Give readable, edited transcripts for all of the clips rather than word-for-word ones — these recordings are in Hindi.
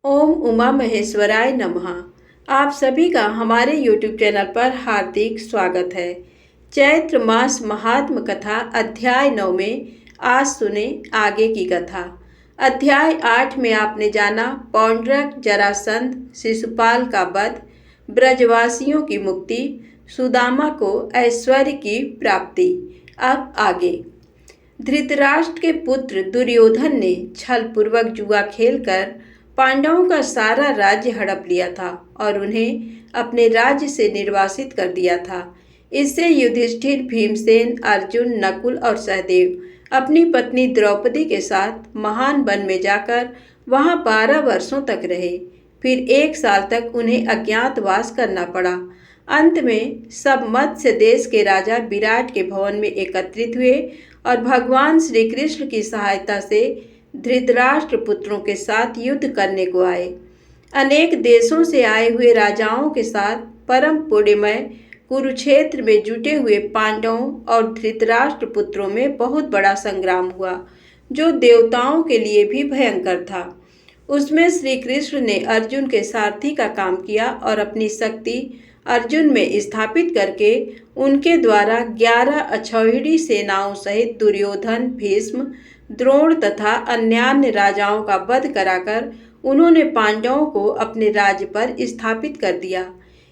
ओम उमा महेश्वराय नमः। आप सभी का हमारे YouTube चैनल पर हार्दिक स्वागत है। चैत्र मास महात्म कथा अध्याय 9 में आज सुने आगे की कथा। अध्याय 8 में आपने जाना पौंड्रक, जरासंध, शिशुपाल का वध, ब्रजवासियों की मुक्ति, सुदामा को ऐश्वर्य की प्राप्ति। अब आगे। धृतराष्ट्र के पुत्र दुर्योधन ने छल पूर्वक जुआ खेलकर पांडवों का सारा राज्य हड़प लिया था और उन्हें अपने राज्य से निर्वासित कर दिया था। इससे युधिष्ठिर, भीमसेन, अर्जुन, नकुल और सहदेव अपनी पत्नी द्रौपदी के साथ महान वन में जाकर वहां 12 वर्षों तक रहे। फिर 1 साल तक उन्हें अज्ञातवास करना पड़ा। अंत में सब मत्स्य देश के राजा विराट के भवन में एकत्रित हुए और भगवान श्री कृष्ण की सहायता से धृतराष्ट्र पुत्रों के साथ युद्ध करने को आए। अनेक देशों से आए हुए राजाओं के साथ परम पुण्यमय कुरुक्षेत्र में जुटे हुए पांडवों और धृतराष्ट्र पुत्रों में बहुत बड़ा संग्राम हुआ, जो देवताओं के लिए भी भयंकर था। उसमें श्री कृष्ण ने अर्जुन के सारथी का काम किया और अपनी शक्ति अर्जुन में स्थापित करके उनके द्वारा 11 अक्षौहिणी सेनाओं सहित दुर्योधन, भीष्म, द्रोण तथा अन्यान्य राजाओं का वध कराकर उन्होंने पांडवों को अपने राज्य पर स्थापित कर दिया।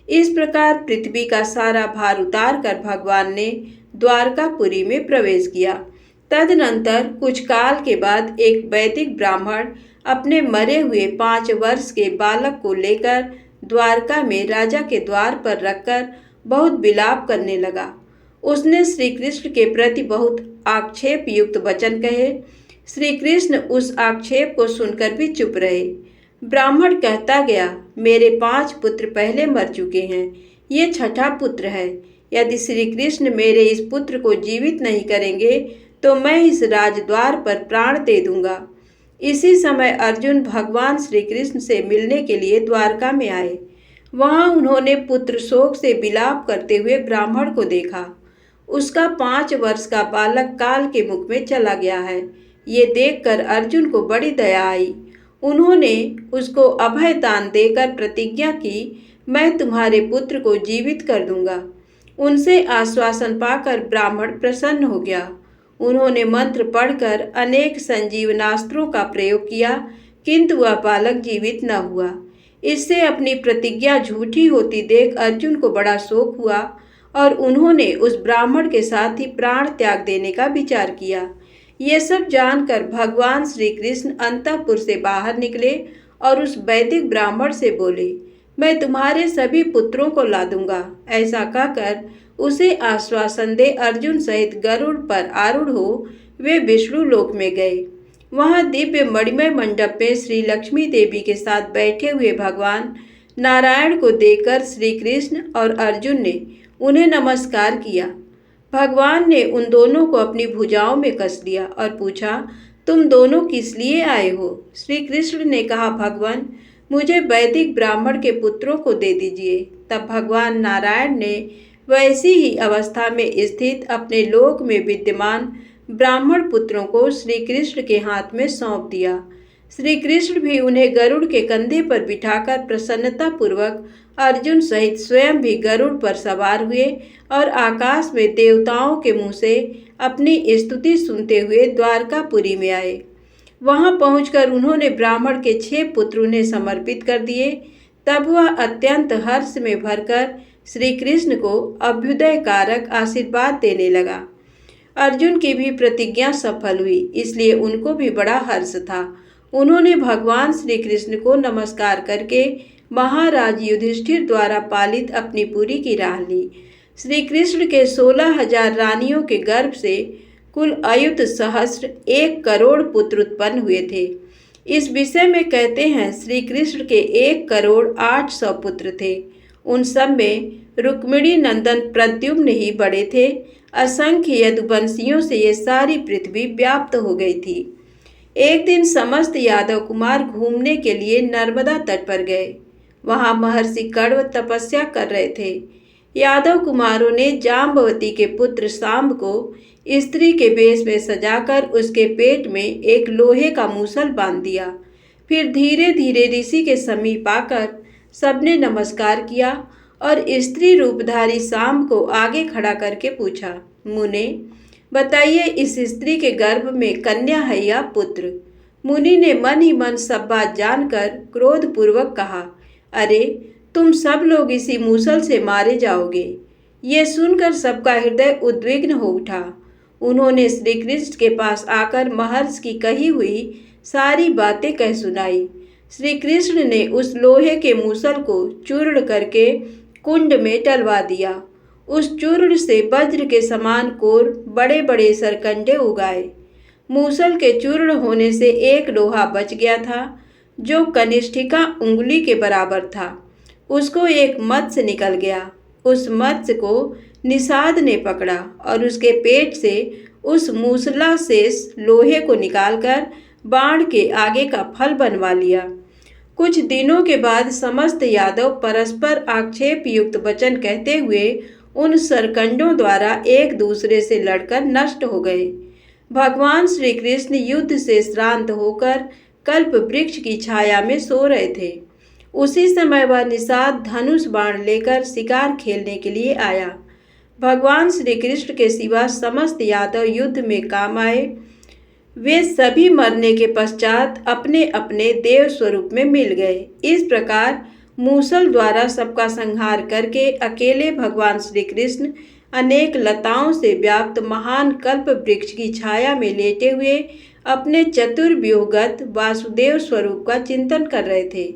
इस प्रकार पृथ्वी का सारा भार उतार कर भगवान ने द्वारकापुरी में प्रवेश किया। तदनंतर कुछ काल के बाद एक वैदिक ब्राह्मण अपने मरे हुए 5 वर्ष के बालक को लेकर द्वारका में राजा के द्वार पर रखकर बहुत विलाप करने लगा। उसने श्री कृष्ण के प्रति बहुत आक्षेप युक्त वचन कहे। श्री कृष्ण उस आक्षेप को सुनकर भी चुप रहे। ब्राह्मण कहता गया, मेरे 5 पुत्र पहले मर चुके हैं, ये छठा पुत्र है। यदि श्री कृष्ण मेरे इस पुत्र को जीवित नहीं करेंगे तो मैं इस राजद्वार पर प्राण दे दूंगा। इसी समय अर्जुन भगवान श्री कृष्ण से मिलने के लिए द्वारका में आए। वहां उन्होंने पुत्र शोक से विलाप करते हुए ब्राह्मण को देखा। उसका 5 वर्ष का बालक काल के मुख में चला गया है। ये देखकर अर्जुन को बड़ी दया आई। उन्होंने उसको अभय दान देकर प्रतिज्ञा की, मैं तुम्हारे पुत्र को जीवित कर दूंगा। उनसे आश्वासन पाकर ब्राह्मण प्रसन्न हो गया। उन्होंने मंत्र पढ़कर अनेक संजीवनास्त्रों का प्रयोग किया, किंतु वह बालक जीवित न हुआ। इससे अपनी प्रतिज्ञा झूठी होती देख अर्जुन को बड़ा शोक हुआ और उन्होंने उस ब्राह्मण के साथ ही प्राण त्याग देने का विचार किया। ये सब जानकर भगवान श्री कृष्ण अंतःपुर से बाहर निकले और उस वैदिक ब्राह्मण से बोले, मैं तुम्हारे सभी पुत्रों को ला दूंगा। ऐसा कहकर उसे आश्वासन दे अर्जुन सहित गरुड़ पर आरूढ़ हो वे विष्णु लोक में गए। वहां दिव्य मणिमय मंडप में श्री लक्ष्मी देवी के साथ बैठे हुए भगवान नारायण को देखकर श्री कृष्ण और अर्जुन ने उन्हें नमस्कार किया। भगवान ने उन दोनों को अपनी भुजाओं में कस लिया और पूछा, तुम दोनों किस लिए आए हो? श्री कृष्ण ने कहा, भगवान, मुझे वैदिक ब्राह्मण के पुत्रों को दे दीजिए। तब भगवान नारायण ने वैसी ही अवस्था में स्थित अपने लोक में विद्यमान ब्राह्मण पुत्रों को श्री कृष्ण के हाथ में सौंप दिया। श्री कृष्ण भी उन्हें गरुड़ के कंधे पर बिठाकर प्रसन्नता पूर्वक अर्जुन सहित स्वयं भी गरुड़ पर सवार हुए और आकाश में देवताओं के मुंह से अपनी स्तुति सुनते हुए द्वारकापुरी में आए। वहां पहुंचकर उन्होंने ब्राह्मण के 6 पुत्र उन्हें समर्पित कर दिए। तब वह अत्यंत हर्ष में भरकर श्री कृष्ण को अभ्युदय कारक आशीर्वाद देने लगा। अर्जुन की भी प्रतिज्ञा सफल हुई, इसलिए उनको भी बड़ा हर्ष था। उन्होंने भगवान श्री कृष्ण को नमस्कार करके महाराज युधिष्ठिर द्वारा पालित अपनी पुरी की राह ली। श्री कृष्ण के 16,000 रानियों के गर्भ से कुल अयुत सहस्र 1 करोड़ पुत्र उत्पन्न हुए थे। इस विषय में कहते हैं, श्री कृष्ण के 1 करोड़ 800 पुत्र थे। उन सब में रुक्मिणी नंदन प्रद्युम्न ही बड़े थे। असंख्य यदुवंशियों से ये सारी पृथ्वी व्याप्त हो गई थी। एक दिन समस्त यादव कुमार घूमने के लिए नर्मदा तट पर गए। वहां महर्षि कण्व तपस्या कर रहे थे। यादव कुमारों ने जाम्बवती के पुत्र सांब को स्त्री के वेश में सजाकर उसके पेट में एक लोहे का मूसल बांध दिया। फिर धीरे धीरे ऋषि के समीप आकर सबने नमस्कार किया और स्त्री रूपधारी शाम को आगे खड़ा करके पूछा, मुने बताइए, इस स्त्री के गर्भ में कन्या है या पुत्र? मुनि ने मन ही मन सब बात जानकर क्रोधपूर्वक कहा, अरे तुम सब लोग इसी मूसल से मारे जाओगे। ये सुनकर सबका हृदय उद्विग्न हो उठा। उन्होंने श्री कृष्ण के पास आकर महर्षि की कही हुई सारी बातें कह सुनाई। श्री कृष्ण ने उस लोहे के मूसल को चूर्ण करके कुंड में डलवा दिया। उस चूर्ण से वज्र के समान कोर बड़े बड़े सरकंडे उगाए। मूसल के चूर्ण होने से एक लोहा बच गया था जो कनिष्ठिका उंगली के बराबर था। उसको एक मत्स्य निकल गया। उस मत्स्य को निषाद ने पकड़ा और उसके पेट से उस मूसला शेष लोहे को निकालकर बाण के आगे का फल बनवा लिया। कुछ दिनों के बाद समस्त यादव परस्पर आक्षेप युक्त वचन कहते हुए उन सरकंडों द्वारा एक दूसरे से लड़कर नष्ट हो गए। भगवान श्री कृष्ण युद्ध से श्रांत होकर कल्प वृक्ष की छाया में सो रहे थे। उसी समय वह निषाद धनुष बाण लेकर शिकार खेलने के लिए आया। भगवान श्री कृष्ण के सिवा समस्त यादव युद्ध में काम आए। वे सभी मरने के पश्चात अपने अपने देव स्वरूप में मिल गए। इस प्रकार मूसल द्वारा सबका संहार करके अकेले भगवान श्री कृष्ण अनेक लताओं से व्याप्त महान कल्प वृक्ष की छाया में लेटे हुए अपने चतुर्व्यूहगत वासुदेव स्वरूप का चिंतन कर रहे थे।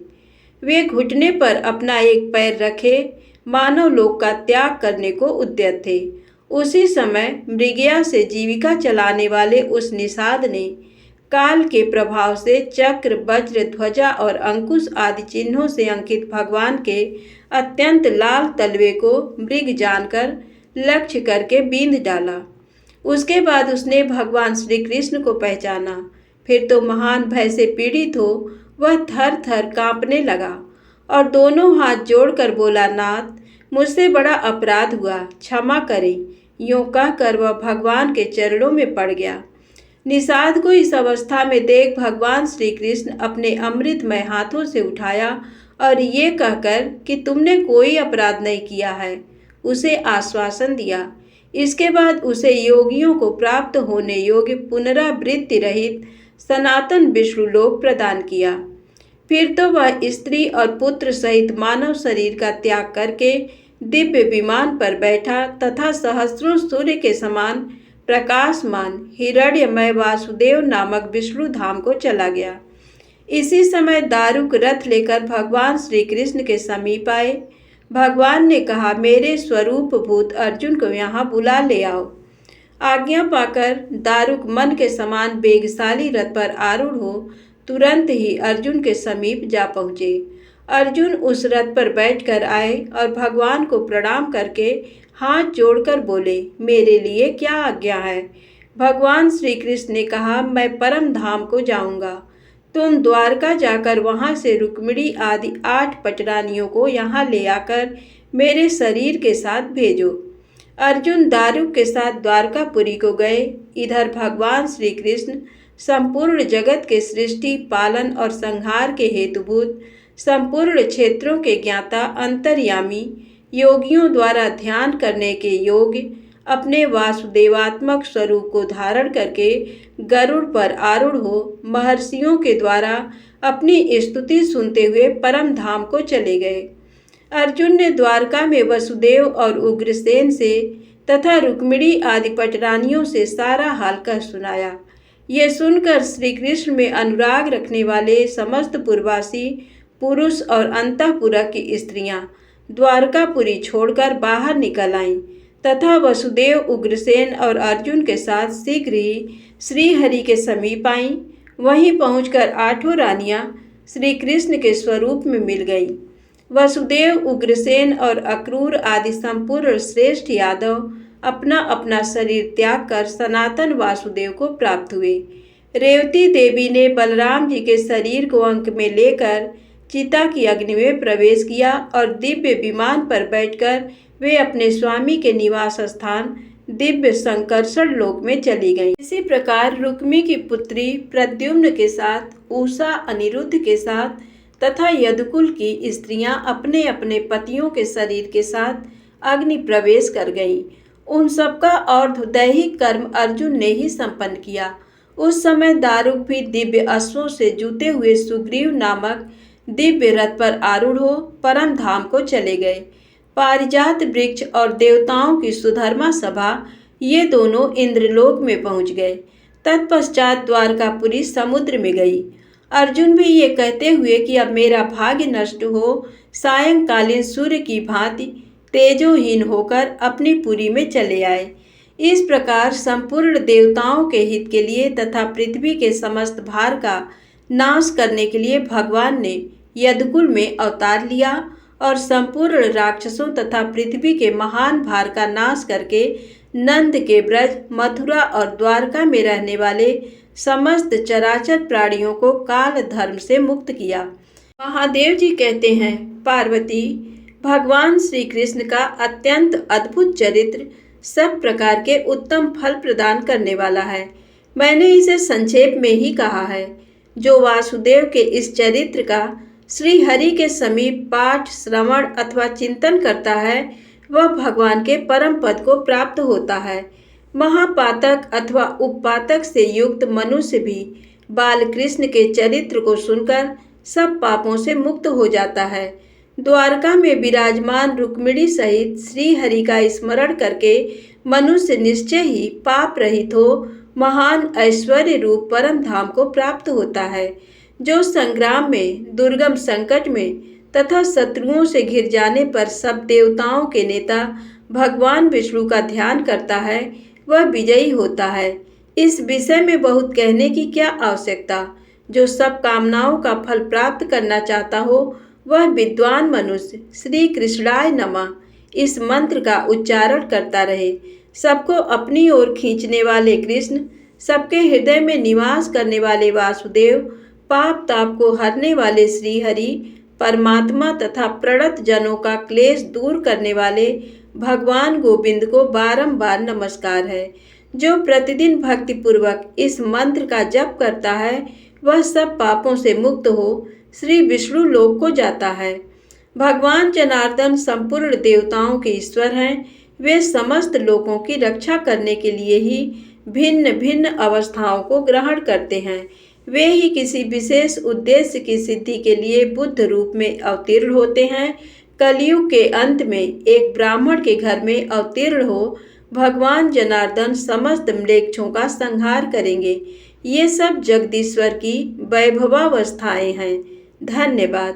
वे घुटने पर अपना एक पैर रखे मानव लोक का त्याग करने को उद्यत थे। उसी समय मृगया से जीविका चलाने वाले उस निषाद ने काल के प्रभाव से चक्र, वज्र, ध्वजा और अंकुश आदि चिन्हों से अंकित भगवान के अत्यंत लाल तलवे को मृग जानकर लक्ष्य करके बींध डाला। उसके बाद उसने भगवान श्री कृष्ण को पहचाना। फिर तो महान भय से पीड़ित हो वह थर थर कांपने लगा और दोनों हाथ जोड़कर बोला, नाथ मुझसे बड़ा अपराध हुआ, क्षमा करें। यूं कहकर वह भगवान के चरणों में पड़ गया। निषाद को इस अवस्था में देख भगवान श्री कृष्ण अपने अमृतमय हाथों से उठाया और ये कहकर कि तुमने कोई अपराध नहीं किया है, उसे आश्वासन दिया। इसके बाद उसे योगियों को प्राप्त होने योग्य पुनरावृत्ति रहित सनातन विष्णुलोक प्रदान किया। फिर तो वह स्त्री और पुत्र सहित मानव शरीर का त्याग करके दिव्य विमान पर बैठा तथा सहस्रों सूर्य के समान प्रकाशमान हिरण्यमय वासुदेव नामक विष्णु धाम को चला गया। इसी समय दारुक रथ लेकर भगवान श्री कृष्ण के समीप आए। भगवान ने कहा, मेरे स्वरूप भूत अर्जुन को यहाँ बुला ले आओ। आज्ञा पाकर दारुक मन के समान वेगशाली रथ पर आरूढ़ हो तुरंत ही अर्जुन के समीप जा पहुँचे। अर्जुन उस रथ पर बैठकर आए और भगवान को प्रणाम करके हाथ जोड़कर बोले, मेरे लिए क्या आज्ञा है? भगवान श्री कृष्ण ने कहा, मैं परम धाम को जाऊंगा। तुम द्वारका जाकर वहां से रुक्मिणी आदि 8 पटरानियों को यहाँ ले आकर मेरे शरीर के साथ भेजो। अर्जुन दारुक के साथ द्वारकापुरी को गए। इधर भगवान श्री कृष्ण संपूर्ण जगत के सृष्टि, पालन और संहार के हेतुभूत संपूर्ण क्षेत्रों के ज्ञाता, अंतर्यामी, योगियों द्वारा ध्यान करने के योग्य अपने वासुदेवात्मक स्वरूप को धारण करके गरुड़ पर आरूढ़ हो महर्षियों के द्वारा अपनी स्तुति सुनते हुए परम धाम को चले गए। अर्जुन ने द्वारका में वसुदेव और उग्रसेन से तथा रुक्मिणी आदि पटरानियों से सारा हाल कह सुनाया। ये सुनकर श्री कृष्ण में अनुराग रखने वाले समस्त पूर्वासी पुरुष और अंतःपुरा की स्त्रियां द्वारकापुरी छोड़कर बाहर निकल आईं तथा वसुदेव, उग्रसेन और अर्जुन के साथ शीघ्र ही श्री हरि के समीप आईं। वहीं पहुंचकर 8 रानियां श्री कृष्ण के स्वरूप में मिल गईं। वसुदेव, उग्रसेन और अक्रूर आदि संपूर्ण श्रेष्ठ यादव अपना अपना शरीर त्याग कर सनातन वासुदेव को प्राप्त हुए। रेवती देवी ने बलराम जी के शरीर को अंक में लेकर चिता की अग्नि में प्रवेश किया और दिव्य विमान पर बैठकर वे अपने स्वामी के निवास स्थान दिव्य संकर्षण लोक में चली गईं। इसी प्रकार रुक्मी की पुत्री प्रद्युम्न के साथ, उषा अनिरुद्ध के साथ तथा यदुकुल की स्त्रियां अपने अपने पतियों के शरीर के साथ अग्नि प्रवेश कर गईं। उन सबका और दैहिक कर्म अर्जुन ने ही संपन्न किया। उस समय दारुक भी दिव्य अश्वों से जुते हुए सुग्रीव नामक दिव्य रथ पर आरूढ़ हो परम धाम को चले गए। पारिजात वृक्ष और देवताओं की सुधर्मा सभा ये दोनों इंद्रलोक में पहुंच गए। तत्पश्चात द्वारकापुरी समुद्र में गई। अर्जुन भी ये कहते हुए कि अब मेरा भाग्य नष्ट हो, सायंकालीन सूर्य की भांति तेजोहीन होकर अपनी पुरी में चले आए। इस प्रकार संपूर्ण देवताओं के हित के लिए तथा पृथ्वी के समस्त भार का नाश करने के लिए भगवान ने यदुकुल में अवतार लिया और संपूर्ण राक्षसों तथा पृथ्वी के महान भार का नाश करके नंद के ब्रज, मथुरा और द्वारका में रहने वाले समस्त चराचर प्राणियों को काल धर्म से मुक्त किया। महादेव जी कहते हैं, पार्वती, भगवान श्री कृष्ण का अत्यंत अद्भुत चरित्र सब प्रकार के उत्तम फल प्रदान करने वाला है। मैंने इसे संक्षेप में ही कहा है। जो वासुदेव के इस चरित्र का श्री हरि के समीप पाठ, श्रवण अथवा चिंतन करता है वह भगवान के परम पद को प्राप्त होता है। महापातक अथवा उपपातक से युक्त मनुष्य भी बाल कृष्ण के चरित्र को सुनकर सब पापों से मुक्त हो जाता है। द्वारका में विराजमान रुक्मिणी सहित श्री हरि का स्मरण करके मनुष्य निश्चय ही पाप रहित हो महान ऐश्वर्य रूप परम धाम को प्राप्त होता है। जो संग्राम में, दुर्गम संकट में तथा शत्रुओं से घिर जाने पर सब देवताओं के नेता भगवान विष्णु का ध्यान करता है वह विजयी होता है। इस विषय में बहुत कहने की क्या आवश्यकता। जो सब कामनाओं का फल प्राप्त करना चाहता हो वह विद्वान मनुष्य श्री कृष्णाय नमः इस मंत्र का उच्चारण करता रहे। सबको अपनी ओर खींचने वाले कृष्ण, सबके हृदय में निवास करने वाले वासुदेव, पाप ताप को हरने वाले श्री हरि परमात्मा तथा प्रणत जनों का क्लेश दूर करने वाले भगवान गोविंद को बारंबार नमस्कार है। जो प्रतिदिन भक्ति पूर्वक इस मंत्र का जप करता है वह सब पापों से मुक्त हो श्री विष्णु लोक को जाता है। भगवान जनार्दन संपूर्ण देवताओं के ईश्वर हैं। वे समस्त लोकों की रक्षा करने के लिए ही भिन्न भिन्न अवस्थाओं को ग्रहण करते हैं। वे ही किसी विशेष उद्देश्य की सिद्धि के लिए बुद्ध रूप में अवतीर्ण होते हैं। कलयुग के अंत में एक ब्राह्मण के घर में अवतीर्ण हो भगवान जनार्दन समस्त म्लेच्छों का संहार करेंगे। ये सब जगदीश्वर की वैभवावस्थाएं हैं। धन्यवाद।